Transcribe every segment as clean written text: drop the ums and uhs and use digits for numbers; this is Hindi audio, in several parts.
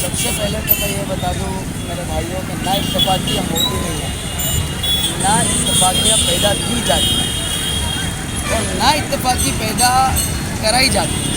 सबसे पहले तो मैं ये बता दूं मेरे भाइयों कि ना इत्तेफाकियाँ होती नहीं है, ना इत्तेफाकियाँ पैदा की जाती हैं और ना इत्तेफाकी पैदा कराई जाती है।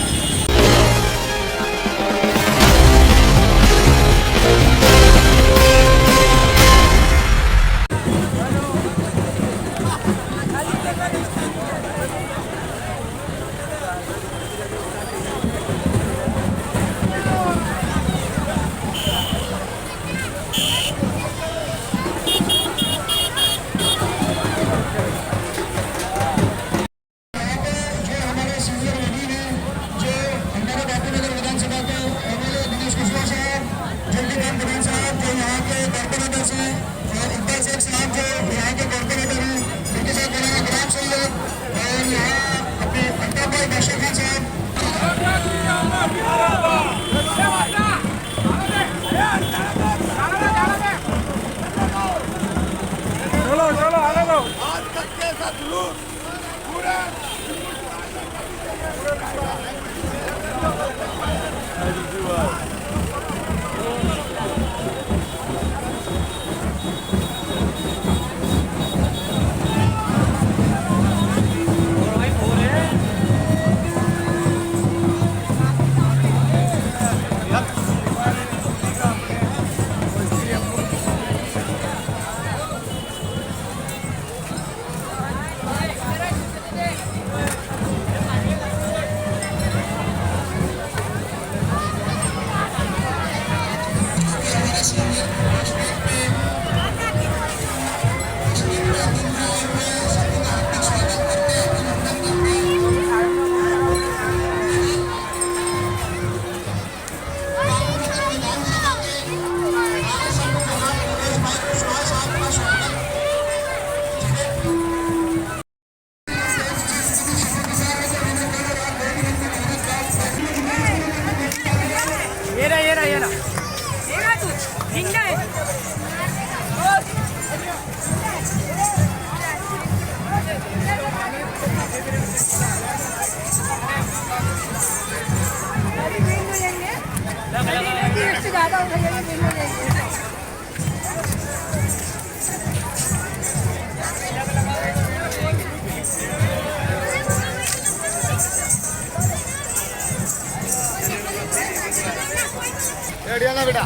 रेडी है ना बेटा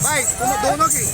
भाई, तुम दोनों की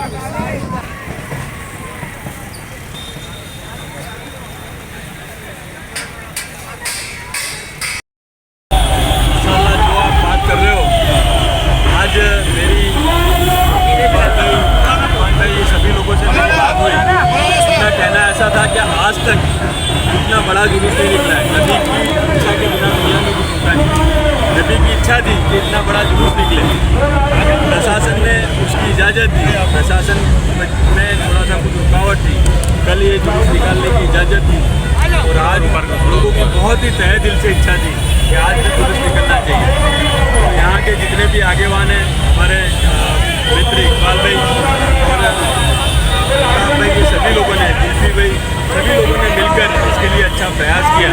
इंशाल्लाह जो आप बात कर रहे हो, आज मेरी ये सभी लोगों से मेरी बात हुई। उनका कहना ऐसा था कि आज तक इतना बड़ा जुलूस नहीं निकला है। नबी की इच्छा के बिना दुनिया में कुछ होता नहीं। नबी की इच्छा थी कि इतना बड़ा जुलूस निकले, प्रशासन ने उसकी इजाज़त दी। प्रशासन में थोड़ा सा कुछ रुकावट थी, कल ये जुलूस निकालने की इजाज़त दी और आज लोगों की बहुत ही तहे दिल से इच्छा थी कि आज भी जुलूस निकलना चाहिए। तो यहाँ के जितने भी आगेवान हैं, हमारे मित्र इकबाल भाई और भाई, ये सभी लोगों ने, जुल्फी भाई, सभी लोगों ने मिलकर इसके लिए अच्छा प्रयास किया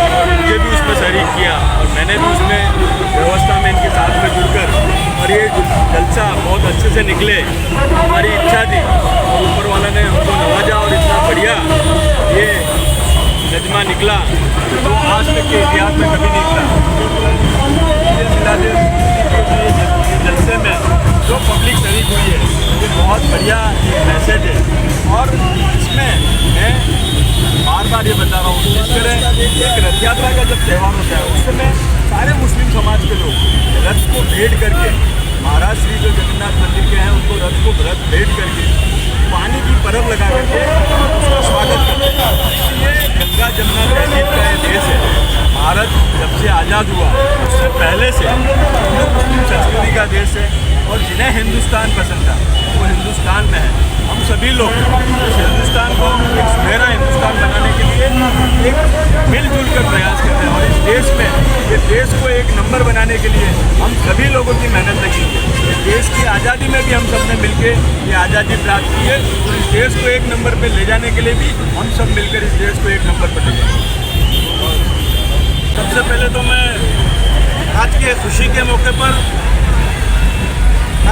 और मुझे भी उसमें शरीक किया और मैंने भी उसमें व्यवस्था में इनके साथ में जुड़कर और ये जलसा बहुत अच्छे से निकले, हमारी इच्छा थी और ऊपर वाला ने हमको नवाजा और इतना बढ़िया ये नजमा निकला जो आज तक के इतिहास में कभी नहीं निकला। जलसे में जो पब्लिक शरीक हुई है, ये बहुत बढ़िया एक मैसेज है और इसमें मैं बार बार ये बता रहा हूँ, इस तरह एक रथ यात्रा का जब त्यौहार होता है उस समय सारे मुस्लिम समाज के लोग रथ को भेंट करके, महाराज श्री जो जगन्नाथ मंदिर के हैं उनको रथ को रथ भेंट करके पानी की परब लगा करके उसका स्वागत करते हैं। ये गंगा जमुना तहजीब का ये देश है। भारत जब से आज़ाद हुआ उससे पहले से हिंदू मुस्लिम संस्कृति का देश है और जिन्हें हिंदुस्तान पसंद था वो हिंदुस्तान में है। हम सभी लोग इस हिंदुस्तान को एक सुनहरा हिंदुस्तान बनाने के लिए एक मिलजुल कर प्रयास करते हैं और इस देश में ये देश को एक नंबर बनाने के लिए हम सभी लोगों की मेहनत लगी है। इस देश की आज़ादी में भी हम सब ने मिलकर ये आज़ादी प्राप्त की है और इस देश को एक नंबर पर ले जाने के लिए भी हम सब मिलकर इस देश को एक नंबर पर ले जाएंगे। सबसे पहले तो मैं आज के खुशी के मौके पर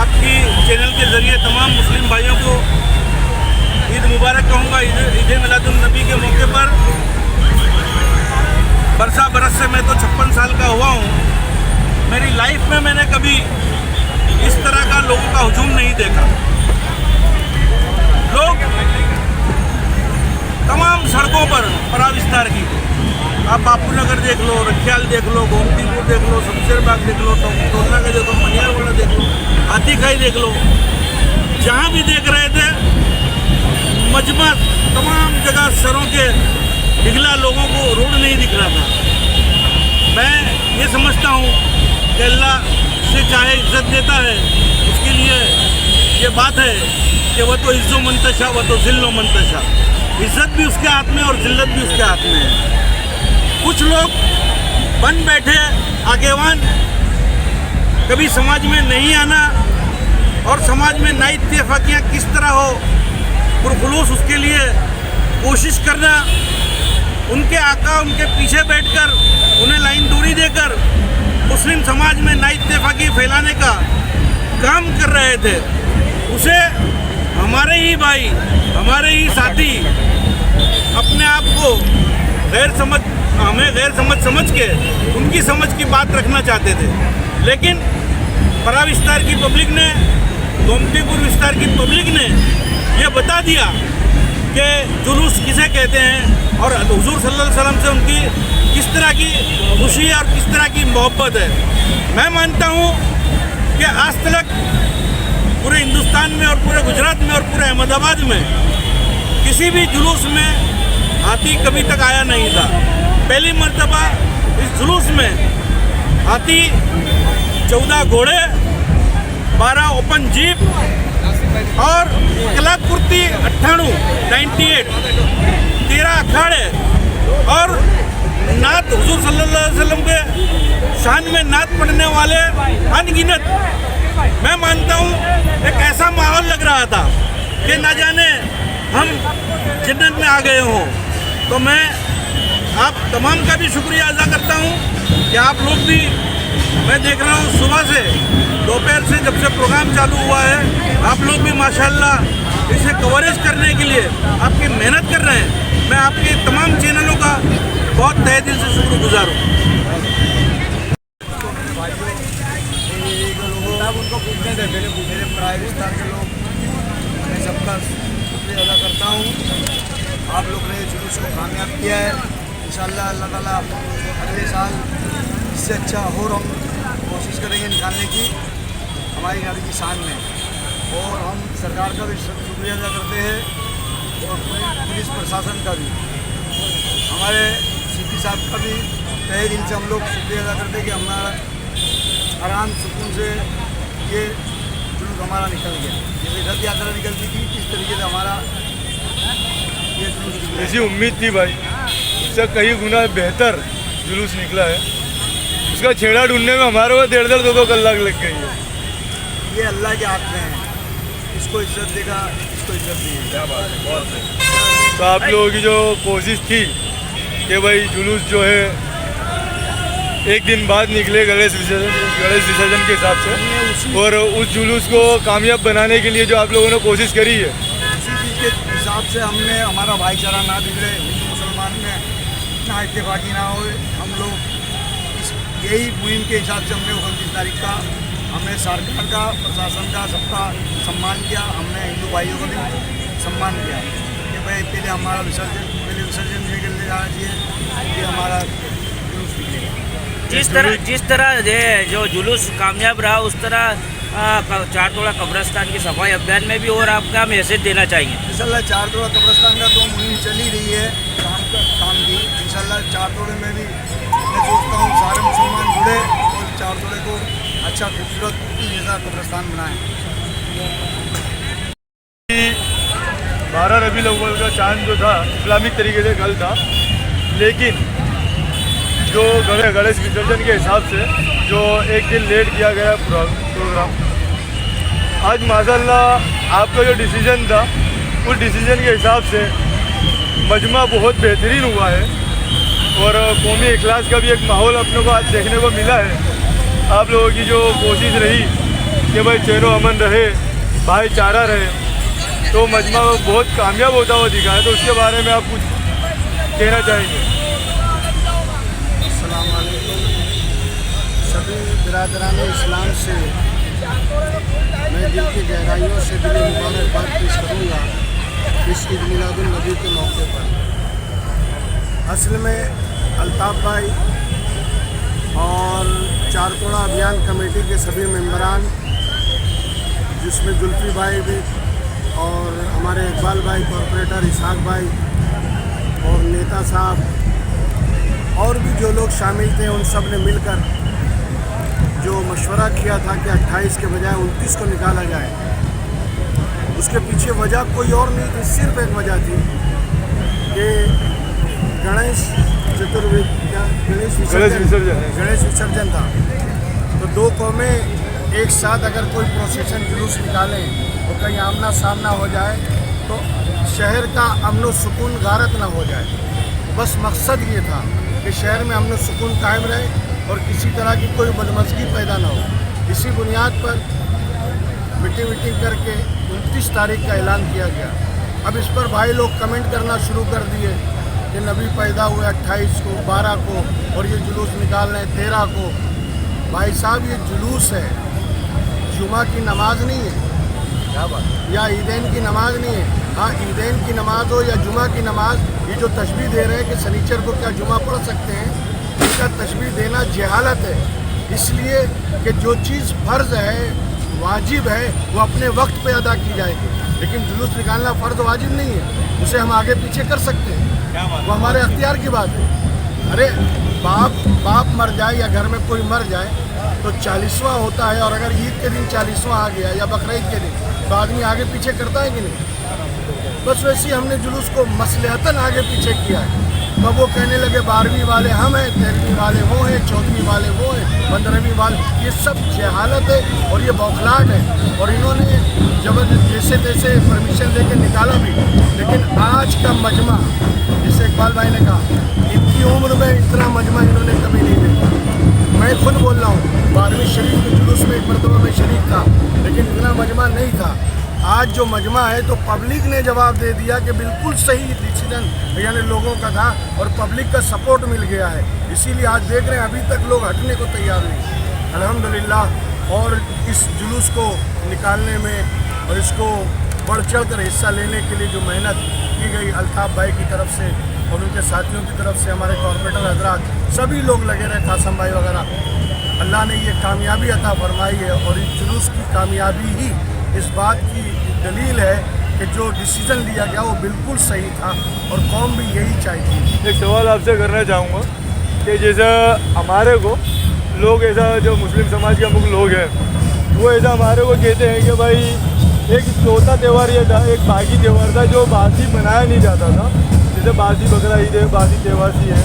आपकी चैनल के ज़रिए तमाम मुस्लिम भाइयों को ईद मुबारक कहूँगा। ईद मिलादुन्नबी के मौके पर बरसा बरस से मैं तो 56 साल का हुआ हूँ। मेरी लाइफ में मैंने कभी इस तरह का लोगों का हुजूम नहीं देखा। लोग तमाम सड़कों पर परा विस्तार की, आप बापू नगर देख लो, रखियाल देख लो, गोमतीपुर देख लो, शमशेर बाग देख लो, टोलना का देख लो, मनियारवाड़ा देख लो, हाथीखाई देख लो, जहाँ भी देख रहे थे मजमा तमाम जगह सरों के पिघला लोगों को रोड नहीं दिख रहा था। मैं ये समझता हूँ कि अल्लाह से चाहे इज्जत देता है, उसके लिए ये बात है कि वह तो इज्जो मंतशा वह तो जिल्लो मंतशा, इज्जत भी उसके हाथ में और जिल्लत भी उसके हाथ में है। कुछ लोग बन बैठे आगेवान कभी समाज में नहीं आना और समाज में नई इत्तेफाकियाँ किस तरह हो पुरखुलूस उसके लिए कोशिश करना, उनके आका उनके पीछे बैठकर उन्हें लाइन दूरी देकर मुस्लिम समाज में नई इत्तेफाकी फैलाने का काम कर रहे थे। उसे हमारे ही भाई, हमारे ही साथी अपने आप को हमें गैर समझ के उनकी समझ की बात रखना चाहते थे, लेकिन परा विस्तार की पब्लिक ने, गोमतीपुर विस्तार की पब्लिक ने यह बता दिया कि जुलूस किसे कहते हैं और हुजूर सल्लल्लाहु अलैहि वसल्लम से उनकी किस तरह की खुशी और किस तरह की मोहब्बत है। मैं मानता हूँ कि आज तक पूरे हिंदुस्तान में और पूरे गुजरात में और पूरे अहमदाबाद में किसी भी जुलूस में हाथी कभी तक आया नहीं था। पहली मर्तबा इस जुलूस में हाथी, 14 घोड़े, 12 ओपन जीप और कलाकृति 98 13 अखाड़े और नात हुजूर सल्लल्लाहु अलैहि वसल्लम के शान में नात पढ़ने वाले अनगिनत, मैं मानता हूँ एक ऐसा माहौल लग रहा था कि ना जाने हम जन्नत में आ गए हों। तो मैं आप तमाम का भी शुक्रिया अदा करता हूँ कि आप लोग भी, मैं देख रहा हूँ सुबह से दोपहर से जब से प्रोग्राम चालू हुआ है, आप लोग भी माशाल्लाह इसे कवरेज करने के लिए आपकी मेहनत कर रहे हैं। मैं आपके तमाम चैनलों का बहुत तहे दिल से शुक्रगुजार हूँ। उनको पूछने थे, पहले पूछे थे पराए विस्तार के लोग सबका शुक्रिया अदा करता हूँ। आप लोग ने जुलूस को कामयाब किया है। इंशाअल्लाह अल्लाह ताला अगले साल इससे अच्छा और हम कोशिश करेंगे निकालने की हमारी नबी की शान में। और हम सरकार का भी शुक्रिया अदा करते हैं और पुलिस प्रशासन का भी, हमारे सीपी साहब का भी तहे दिल से हम लोग शुक्रिया अदा करते हैं कि हमारा आराम सुकून से ये जुलूस हमारा निकल गया। जैसे रथ यात्रा निकलती थी इस तरीके से हमारा ये जुलूस निकला। ऐसी उम्मीद थी भाई, इससे कई गुना बेहतर जुलूस निकला है। उसका छेड़ा ढूंढने में हमारे को 1.5 2 कलाक लग गई है। ये अल्लाह के हाथ में है, इसको इज्जत देगा, इसको इज्जत नहीं है। क्या बात है, बहुत सही। तो आप लोगों की जो कोशिश थी कि भाई जुलूस जो है एक दिन बाद निकले गणेश विसर्जन के हिसाब से, और उस जुलूस को कामयाब बनाने के लिए जो आप लोगों ने कोशिश करी है, इसी चीज़ के हिसाब से हमने हमारा भाईचारा ना बिगड़े, हिंदू मुसलमान में ना इत्तेफाकी ना हो, हम लोग यही मुहिम के हिसाब से हमने 29 तारीख का हमने सरकार का, प्रशासन का, सबका सम्मान किया। हमने हिंदू भाइयों का भी सम्मान किया कि भाई पहले हमारा विसर्जन निकलने जाना चाहिए, ये हमारा जुलूस निकलेगा। जिस तरह जो जुलूस कामयाब रहा, उस तरह चार तोड़ा कब्रिस्तान की सफाई अभियान में भी और आप क्या मैसेज देना चाहेंगे? इंशाल्लाह चार तोड़ा कब्रिस्तान का तो मुहिम चल ही रही है काम की। इंशाल्लाह चार तोड़े में भी मैं सोचता हूँ सारे मुसलमान जुड़े और चार तोड़े को अच्छा खूबसूरत जैसा कब्रिस्तान बनाएं। 12 रबीउल अव्वल का चांद जो था इस्लामिक तरीके से कल था, लेकिन जो गणेश विसर्जन के हिसाब से जो एक दिन लेट किया गया प्रोग्राम, आज माशाल्लाह आपका जो डिसीजन था उस डिसीजन के हिसाब से मजमा बहुत बेहतरीन हुआ है और कौमी इखलास का भी एक माहौल अपने को आज देखने को मिला है। आप लोगों की जो कोशिश रही कि भाई चैनो अमन रहे, भाईचारा रहे, तो मजमा बहुत कामयाब होता हुआ दिखा है। तो उसके बारे में आप कुछ कहना चाहेंगे? अस्सलाम वालेकुम। सभी बिरादरान इस्लाम से मैं दिल की गहराइयों से दिली मुबारकबाद पेश करूँगा इस ईद मिलादुन नबी के मौके पर। असल में अल्ताफ़ भाई और चार तोड़ा अभियान कमेटी के सभी मेंबरान, जिसमें जुल्फी भाई भी और हमारे इकबाल भाई, कॉरपोरेटर इसहाक भाई और नेता साहब और भी जो लोग शामिल थे, उन सब ने मिलकर जो मशवरा किया था कि 28 के बजाय 29 को निकाला जाए, उसके पीछे वजह कोई और नहीं थी, सिर्फ एक वजह थी कि गणेश विसर्जन था। तो दो कौमें एक साथ अगर कोई प्रोसेशन जुलूस निकालें तो कहीं आमना सामना हो जाए तो शहर का अमन व सुकून गारत ना हो जाए। बस मकसद ये था कि शहर में अमन व सुकून कायम रहे और किसी तरह की कोई बदमज़गी पैदा ना हो। इसी बुनियाद पर मीटिंग करके 29 तारीख का ऐलान किया गया। अब इस पर भाई लोग कमेंट करना शुरू कर दिए कि नबी पैदा हुए 28 को, 12 को और ये जुलूस निकालना है 13 को। भाई साहब ये जुलूस है, जुमा की नमाज नहीं है, क्या बात, या ईदैन की नमाज नहीं है। हाँ, ईदैन की नमाज हो या जुमा की नमाज, ये जो तशबीह दे रहे हैं कि सनीचर को क्या जुमा पढ़ सकते हैं, इसका तशबीह देना जहालत है। इसलिए कि जो चीज़ फ़र्ज़ है, वाजिब है, वो अपने वक्त पे अदा की जाएगी, लेकिन जुलूस निकालना फ़र्ज़ वाजिब नहीं है, उसे हम आगे पीछे कर सकते हैं, वो हमारे अख्तियार की बात है। अरे बाप मर जाए या घर में कोई मर जाए तो 40वां होता है, और अगर ईद के दिन 40वां आ गया या बकरीद के दिन तो आदमी आगे पीछे करता है कि नहीं। बस वैसे ही हमने जुलूस को मसलहतन आगे पीछे किया है। तब वो कहने लगे 12वीं वाले हम हैं, 13वीं वाले वो हैं, 14वीं वाले वो हैं, 15वीं वाले, ये सब जहालत है और ये बौखलाहट है। और इन्होंने जबरदस्त जैसे तैसे परमिशन लेके निकाला भी, लेकिन आज का मजमा, जैसे इकबाल भाई ने कहा, इतनी उम्र में इतना मजमा इन्होंने कभी नहीं देखा। मैं खुद बोल रहा हूँ, 12वीं शरीफ के जुलूस में एक मरतबा मैं शरीक था, लेकिन इतना मजमा नहीं था। आज जो मजमा है तो पब्लिक ने जवाब दे दिया कि बिल्कुल सही डिसीजन यानी लोगों का था और पब्लिक का सपोर्ट मिल गया है। इसीलिए आज देख रहे हैं अभी तक लोग हटने को तैयार नहीं, अल्हम्दुलिल्लाह। और इस जुलूस को निकालने में और इसको बढ़ चढ़ कर हिस्सा लेने के लिए जो मेहनत की गई अल्ताफ़ भाई की तरफ से और उनके साथियों की तरफ से, हमारे कॉर्पोरेटर हजरात सभी लोग लगे रहे, कासम भाई वगैरह, अल्लाह ने ये कामयाबी अता फरमाई है। और इस जुलूस की कामयाबी ही इस बात की दलील है कि जो डिसीज़न लिया गया वो बिल्कुल सही था और कौम भी यही चाहती है। एक सवाल आपसे करना चाहूँगा कि जैसा हमारे को लोग, ऐसा जो मुस्लिम समाज के अमुक लोग हैं वो ऐसा हमारे को कहते हैं कि भाई एक चौथा त्यौहार ये था, एक बाकी त्यौहार था जो बासी मनाया नहीं जाता था, जैसे बासी बकरा ईद है, बासी त्यौहार सी है,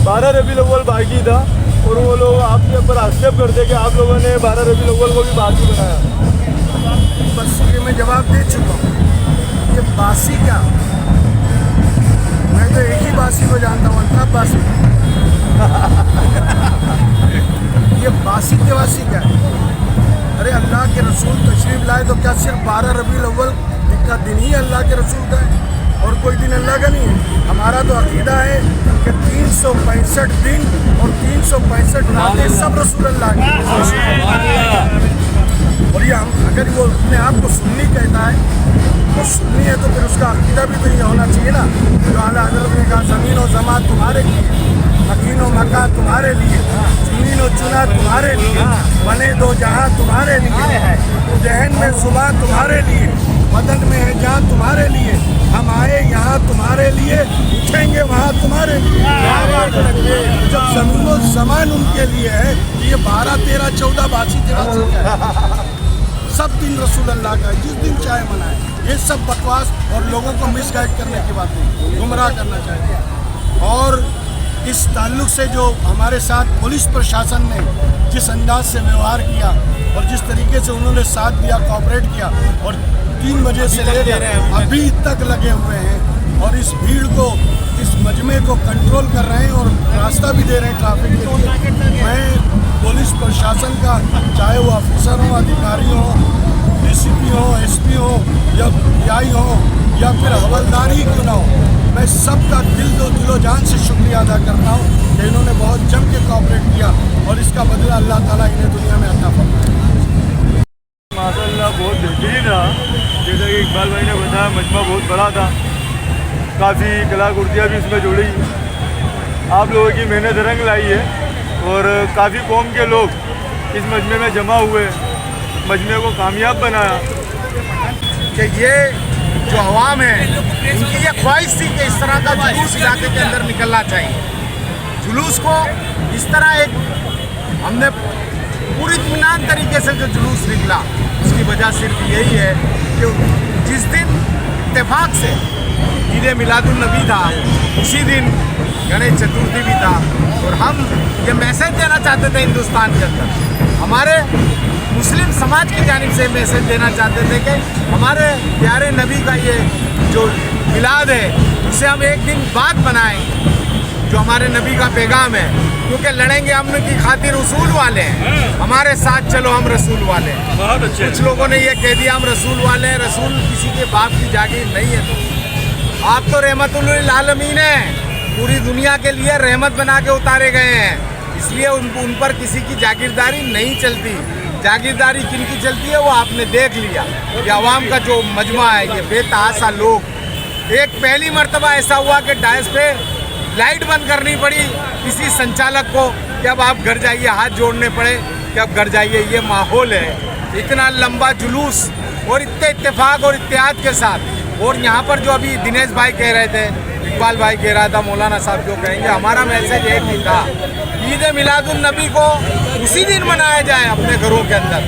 12 रबीउल अव्वल बाकी था और वो लोग आपके ऊपर आक्षेप करते कि आप लोगों ने 12 रबीउल अव्वल को भी बासी बनाया। बस ये मैं जवाब दे चुका हूँ। ये बासी क्या, मैं तो एक ही बासी को जानता हूँ, अल्ताफ़ बासी। ये बासी के वासी क्या है? अरे अल्लाह के रसूल तशरीफ़ लाए तो क्या सिर्फ 12 रबीउल अव्वल का दिन ही अल्लाह के रसूल का है और कोई दिन अल्लाह का नहीं है? हमारा तो अकीदा है कि 365 दिन और 365 रातें सब रसूल अल्लाह की। और ये हम अगर वो अपने आप को सुन्नी कहता है तो सुन्नी है तो फिर उसका अकीदा भी तो ये होना चाहिए ना, जो आला हज़रत ने कहा ज़मीन और ज़मा तुम्हारे लिए, मकीन और मकान तुम्हारे लिए, ज़मीन और चुना तुम्हारे लिए, बने दो जहां तुम्हारे लिए, जहन में ज़ुबान तुम्हारे लिए, बदन में है जान तुम्हारे लिए, हम आए यहाँ तुम्हारे लिए, उठेंगे वहाँ तुम्हारे लिए। जब ज़मीन और ज़मान उनके लिए है तो ये 12, 13, 14 बासी 13 सब दिन रसूल अल्लाह का है, जिस दिन चाहे मनाए। ये सब बकवास और लोगों को मिसगाइड करने की बात नहीं, गुमराह करना चाहिए। और इस ताल्लुक़ से जो हमारे साथ पुलिस प्रशासन ने जिस अंदाज से व्यवहार किया और जिस तरीके से उन्होंने साथ दिया, कोऑपरेट किया और 3 बजे से लेकर अभी तक लगे हुए हैं और इस भीड़ को, इस मजमे को कंट्रोल कर रहे हैं और रास्ता भी दे रहे हैं ट्रैफिक के लिए। मैं पुलिस प्रशासन का, चाहे वो अफसर हो, अधिकारी हो, डीसीपी हो, एसपी हो या पीआई हो या फिर हवलदार ही क्यों ना हो, मैं सबका दिलो जान से शुक्रिया अदा करता हूँ कि इन्होंने बहुत जम के कोऑपरेट किया और इसका बदला अल्लाह ताला इन्हें दुनिया में अता फरमाए। माशाअल्लाह बहुत बेहतरीन रहा। जैसा कि इकबाल भाई ने बताया, मजमा बहुत बड़ा था, काफ़ी कलाकृतियाँ भी इसमें जुड़ी, आप लोगों की मेहनत रंग लाई है और काफ़ी कौम के लोग इस मजमे में जमा हुए, मजमे को कामयाब बनाया। कि ये जो अवाम है उनकी ये ख्वाहिश थी कि इस तरह का जुलूस इलाके के अंदर निकलना चाहिए। जुलूस को इस तरह एक हमने पूरी इत्मीनान तरीके से जो जुलूस निकला, उसकी वजह सिर्फ यही है कि जिस दिन इत्तेफाक से ईद मिलादुन नबी था, उसी दिन गणेश चतुर्थी भी था और हम ये मैसेज देना चाहते थे हिंदुस्तान के अंदर, हमारे मुस्लिम समाज की जानिब से मैसेज देना चाहते थे कि हमारे प्यारे नबी का ये जो मिलाद है इसे हम एक दिन बाद बनाएं, जो हमारे नबी का पैगाम है, क्योंकि लड़ेंगे अमन की खातिर रसूल वाले हैं, हमारे साथ चलो हम रसूल वाले हैं। बहुत अच्छे। कुछ लोगों ने ये कह दिया हम रसूल वाले हैं, रसूल किसी के बाप की जागीर नहीं है। तो आप तो रहमतुल लिल आलमीन हैं, पूरी दुनिया के लिए रहमत बना के उतारे गए हैं, इसलिए उन पर किसी की जागीरदारी नहीं चलती। जागीरदारी किनकी चलती है वो आपने देख लिया। ये आवाम का जो मजमा है, ये बेतहाशा लोग, एक पहली मर्तबा ऐसा हुआ कि डायस पे लाइट बंद करनी पड़ी किसी संचालक को कि अब आप घर जाइए, हाथ जोड़ने पड़े कि अब घर जाइए। ये माहौल है, इतना लंबा जुलूस और इतने इत्तेफाक और इत्तेहाद के साथ। और यहाँ पर जो अभी दिनेश भाई कह रहे थे, इकबाल भाई कह रहा था, मौलाना साहब जो कहेंगे, हमारा मैसेज एक ही था, ईद मिलादुन नबी को उसी दिन मनाया जाए अपने घरों के अंदर,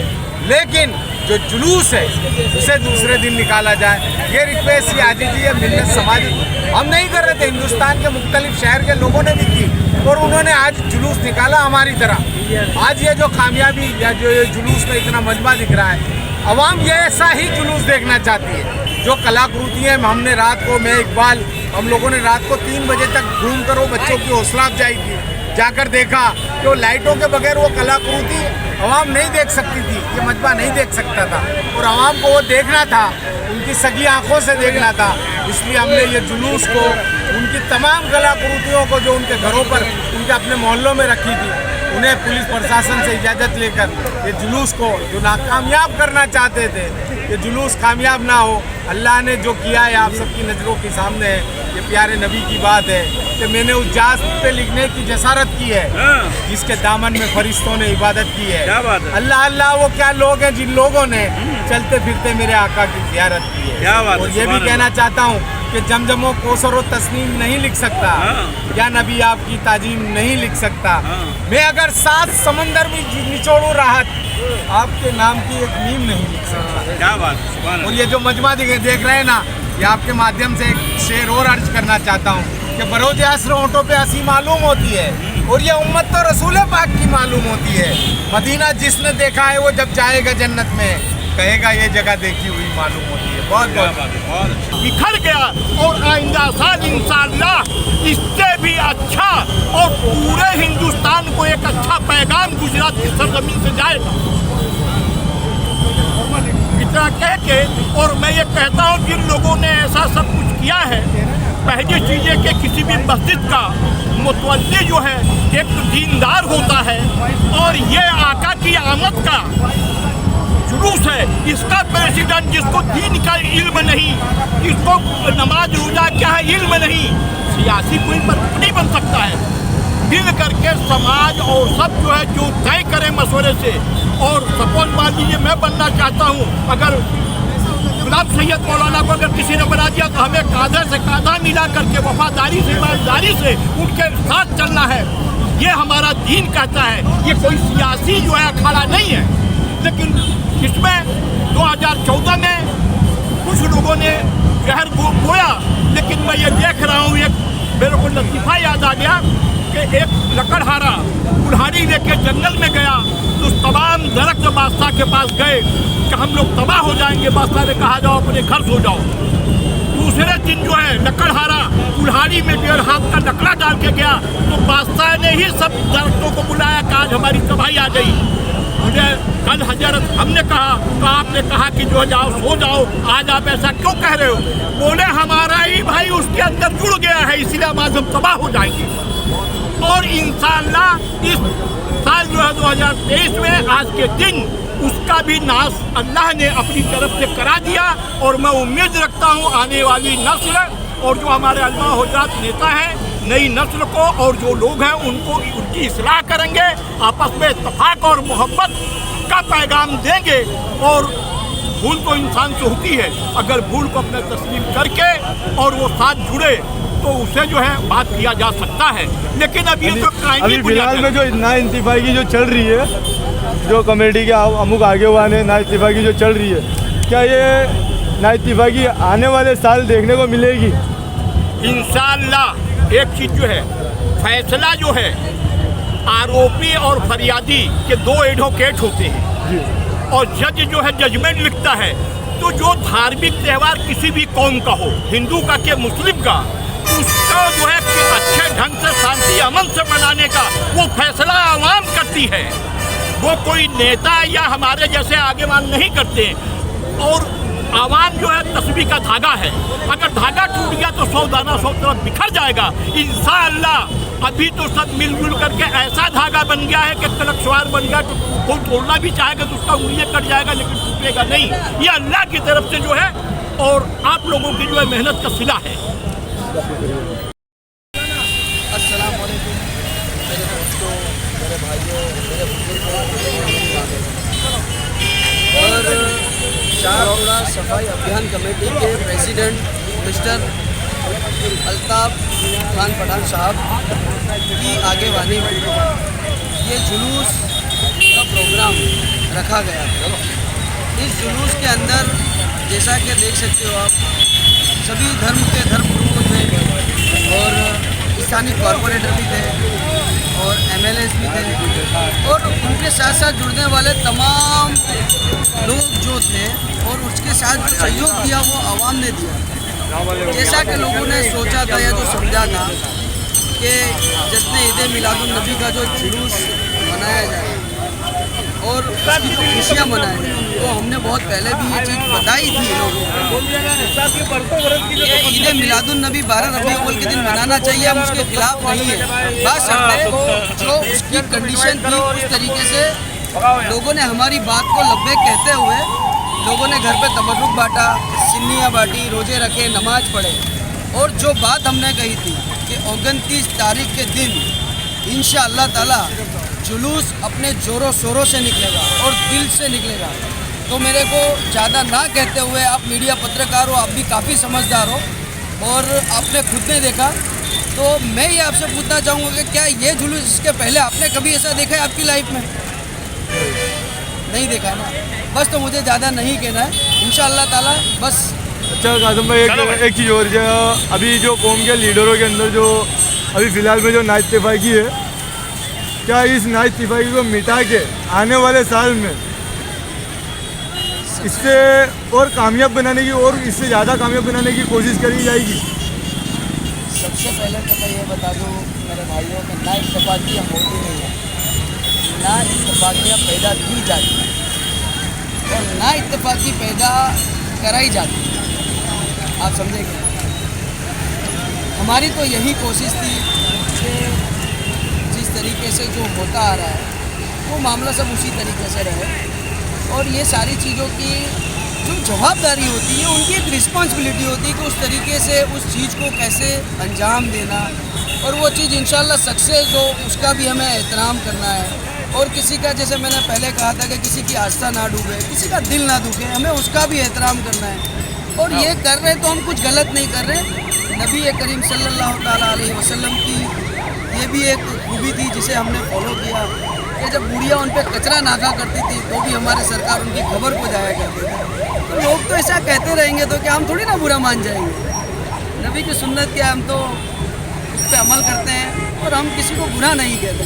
लेकिन जो जुलूस है उसे दूसरे दिन निकाला जाए। ये रिक्वेस्ट, ये आजिज़ी है मिल्लत समाजी हम नहीं कर रहे थे, हिंदुस्तान के मुख्तलिफ शहर के लोगों ने भी की और उन्होंने आज जुलूस निकाला हमारी तरह। आज ये जो कामयाबी या जो ये जुलूस में इतना मजमा दिख रहा है, अवाम ये ऐसा ही जुलूस देखना चाहती है। जो कलाकृतियाँ हमने रात को, मैं इकबाल, हम लोगों ने रात को 3 बजे तक घूम कर वो बच्चों की हौसला अफजाई की, जाकर देखा कि वो लाइटों के बगैर वो कलाकृति अवाम नहीं देख सकती थी, ये मजमा नहीं देख सकता था और अवाम को वो देखना था, उनकी सगी आंखों से देखना था। इसलिए हमने ये जुलूस को, उनकी तमाम कलाकृतियों को जो उनके घरों पर, उनके अपने मोहल्लों में रखी थी, उन्हें पुलिस प्रशासन से इजाज़त लेकर ये जुलूस को जो नाकामयाब करना चाहते थे कि जुलूस कामयाब ना हो। अल्लाह ने जो किया है आप सबकी नज़रों के सामने है, ये प्यारे नबी की बात है कि मैंने उस जास पे लिखने की जसारत की है जिसके दामन में फरिश्तों ने इबादत की है। क्या बात है। अल्लाह अल्लाह वो क्या लोग हैं जिन लोगों ने चलते फिरते मेरे आका की ज़ियारत की है। क्या बात है, और ये भी कहना चाहता हूँ कि जमजमो कोसर और तस्नीम नहीं लिख सकता, या नबी आपकी ताजीम नहीं लिख सकता। मैं अगर 7 समंदर भी निचोड़ूं राहत, आपके नाम की एक मीम नहीं लिख सकता। क्या बात है, सुभान और अल्लाह। ये जो मजमा देख रहे हैं ना, ये आपके माध्यम से एक शेर और अर्ज करना चाहता हूँ कि बरोज असर होंठों पे हंसी मालूम होती है, और ये उम्मत तो रसूल पाक की मालूम होती है। मदीना जिसने देखा है वो जब जाएगा जन्नत में कहेगा ये जगह देखी हुई मालूम होती है। बहुत क्या बहुत बात है, बहुत अच्छा। बिखर गया और आइंदा साल इंशाअल्लाह इससे भी अच्छा और पूरे हिंदुस्तान को एक अच्छा पैगाम गुजरात की सरजमीन से जाएगा। इतना कह के और मैं ये कहता हूँ जिन लोगों ने ऐसा सब कुछ किया है, पहली चीज़ है कि किसी भी मस्जिद का मुतवल्ली जो है एक दीनदार होता है, और ये आका की आमद का जुलूस है, इसका प्रेसिडेंट जिसको दीन का इल्म नहीं, जिसको नमाज रोजा क्या है इल्म नहीं, सियासी कोई नहीं बन सकता है। मिल करके समाज और सब जो है जो तय करे मशवरे से। और सपोज मान लीजिए मैं बनना चाहता हूँ, अगर गुलाम सैयद मौलाना को अगर किसी ने बना दिया तो हमें कांधे से कांधा मिला करके वफादारी से ईमानदारी से उनके साथ चलना है। ये हमारा दीन कहता है, ये कोई सियासी जो है अखाड़ा नहीं है। लेकिन इसमें 2014 में कुछ लोगों ने जहर बोया, लेकिन मैं ये देख रहा हूँ, एक मेरे को लतीफ़ा याद आ गया कि एक लकड़हारा कुल्हाड़ी लेके जंगल में गया तो तमाम दरख्त बादशाह के पास गए कि हम लोग तबाह हो जाएंगे। बादशाह ने कहा जाओ अपने घर सो जाओ। दूसरे दिन जो है लकड़हारा कुल्हाड़ी में 1.5 हाथ का लकड़ा डाल के गया तो बादशाह ने ही सब दरख्तों को बुलाया कि आज हमारी तबाही आ गई। मुझे कल हजरत हमने कहा तो आपने कहा कि जो जाओ सो जाओ, आज आप ऐसा क्यों कह रहे हो? बोले हमारा ही भाई उसके अंदर जुड़ गया है, इसलिए आज हम तबाह हो जाएंगे। और इंशाअल्लाह इस साल जो है 2023 में आज के दिन उसका भी नाश अल्लाह ने अपनी तरफ से करा दिया। और मैं उम्मीद रखता हूँ आने वाली नस्ल और जो हमारे अल्लाह हुज़्ज़ात नेता हैं, नई नस्ल को और जो लोग हैं उनको उनकी इस्लाह करेंगे, आपस में इत्तेफाक और मोहब्बत का पैगाम देंगे। और भूल तो इंसान से होती है, अगर भूल को अपने तस्लीम करके और वो साथ जुड़े तो उसे जो है बात किया जा सकता है। लेकिन अब ये तो अभी फिलहाल में जो ना इंतफाकी जो चल रही है, जो कमेटी के अमुक आगे हुआ ने ना इंतफाकी जो चल रही है, क्या ये ना इंतफाकी आने वाले साल देखने को मिलेगी? इंशाअल्लाह एक चीज़ जो है, फैसला जो है आरोपी और फरियादी के 2 एडवोकेट होते हैं और जज जो है जजमेंट लिखता है। तो जो धार्मिक त्यौहार किसी भी कौम का हो, हिंदू का कि मुस्लिम का, उसका जो है कि अच्छे ढंग से शांति अमन से मनाने का वो फैसला आवाम करती है। वो कोई नेता या हमारे जैसे आगेवान नहीं करते। और आवाम जो है तस्बीह का धागा है, अगर धागा टूट गया तो 100 दाना 100 तरफ बिखर जाएगा। इंशाअल्लाह अभी तो सब मिलजुल करके ऐसा धागा बन गया है कि तलकसवार बन गया, तो कोई तोड़ना भी चाहेगा तो उसका उंगलियां कट जाएगा लेकिन टूटेगा नहीं। ये अल्लाह की तरफ से जो है और आप लोगों की जो है मेहनत का सिला है। अस्सलाम वालेकुम मेरे दोस्तों, मेरे भाइयों, मेरे बुजुर्गों और शाहपुरा सफाई अभियान कमेटी के प्रेसिडेंट मिस्टर अल्ताफ खान पठान साहब की आगेवानी में ये जुलूस का प्रोग्राम रखा गया है। इस जुलूस के अंदर जैसा कि देख सकते हो आप, सभी धर्म के धर्मगुरुओं थे और स्थानीय कॉरपोरेटर भी थे और MLAs भी थे और उनके साथ साथ जुड़ने वाले तमाम लोग जो थे और उसके साथ जो सहयोग दिया वो आवाम ने दिया। जैसा कि लोगों ने सोचा था या जो समझा था कि जश्न ईद मिलादुन नबी का जो जुलूस मनाया जाए और उसकी जो खुशियाँ मनाएं, तो हमने बहुत पहले भी ये चीज़ बताई थी लोगों को। ये ईद मिलादुन नबी 12 रबीउल अव्वल के दिन मनाना चाहिए, हम उसके खिलाफ नहीं है। बात शर्त जो उसकी कंडीशन थी उस तरीके से लोगों ने हमारी बात को लब्बे कहते हुए लोगों ने घर पे तबर्रुक बांटा, सिन्नियाँ बांटी, रोजे रखे, नमाज पढ़े। और जो बात हमने कही थी कि 29 तारीख के दिन इंशाअल्लाह ताला जुलूस अपने ज़ोरों शोरों से निकलेगा और दिल से निकलेगा। तो मेरे को ज़्यादा ना कहते हुए, आप मीडिया पत्रकार हो, आप भी काफ़ी समझदार हो और आपने खुद ने देखा, तो मैं ये आपसे पूछना चाहूँगा कि क्या ये जुलूस इसके पहले आपने कभी ऐसा देखा है आपकी लाइफ में? नहीं देखा ना। बस तो मुझे ज़्यादा नहीं कहना है, इंशाअल्लाह ताला बस। अच्छा कासिम भाई, एक चीज़ और जो अभी जो कौम के लीडरों के अंदर जो अभी फ़िलहाल में जो नाइत्तेफाकी है, क्या इस नाइत्तेफाकी को मिटा के आने वाले साल में इससे और कामयाब बनाने की और इससे ज़्यादा कामयाब बनाने की कोशिश करी जाएगी? सबसे पहले तो मैं ये बता दूँ मेरे भाइयों कि ना इत्तेफाकियाँ होती नहीं है, ना इत्तेफाकियाँ पैदा की जाती हैं और ना इत्तेफाकी पैदा कराई जाती है। आप समझेंगे, हमारी तो यही कोशिश थी कि जिस तरीके से जो होता आ रहा है वो मामला सब उसी तरीके से रहे और ये सारी चीज़ों की जो जवाबदारी होती है, उनकी एक रिस्पॉन्सिबिलिटी होती है कि उस तरीके से उस चीज़ को कैसे अंजाम देना और वो चीज़ इंशाल्लाह सक्सेस हो, उसका भी हमें एहतराम करना है। और किसी का, जैसे मैंने पहले कहा था कि किसी की आस्था ना डूबे, किसी का दिल ना दुखे, हमें उसका भी एहतराम करना है। और ये कर रहे तो हम कुछ गलत नहीं कर रहे। नबी करीम सल्लल्लाहु ताला अलैहि वसल्लम की ये भी एक खूबी थी जिसे हमने फॉलो किया कि जब बुढ़िया उन पर कचरा नाका करती थी तो भी हमारे सरकार उनकी खबर को जाया करते थे। तो लोग तो ऐसा कहते रहेंगे तो क्या हम थोड़ी ना बुरा मान जाएंगे? नबी की सुन्नत क्या, हम तो उस पर अमल करते हैं और हम किसी को बुरा नहीं कहते।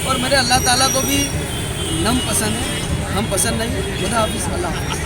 और मेरे अल्लाह ताला को भी नम पसंद है, हम पसंद नहीं। खुदा हाफिज़, अल्लाह हाफिज़।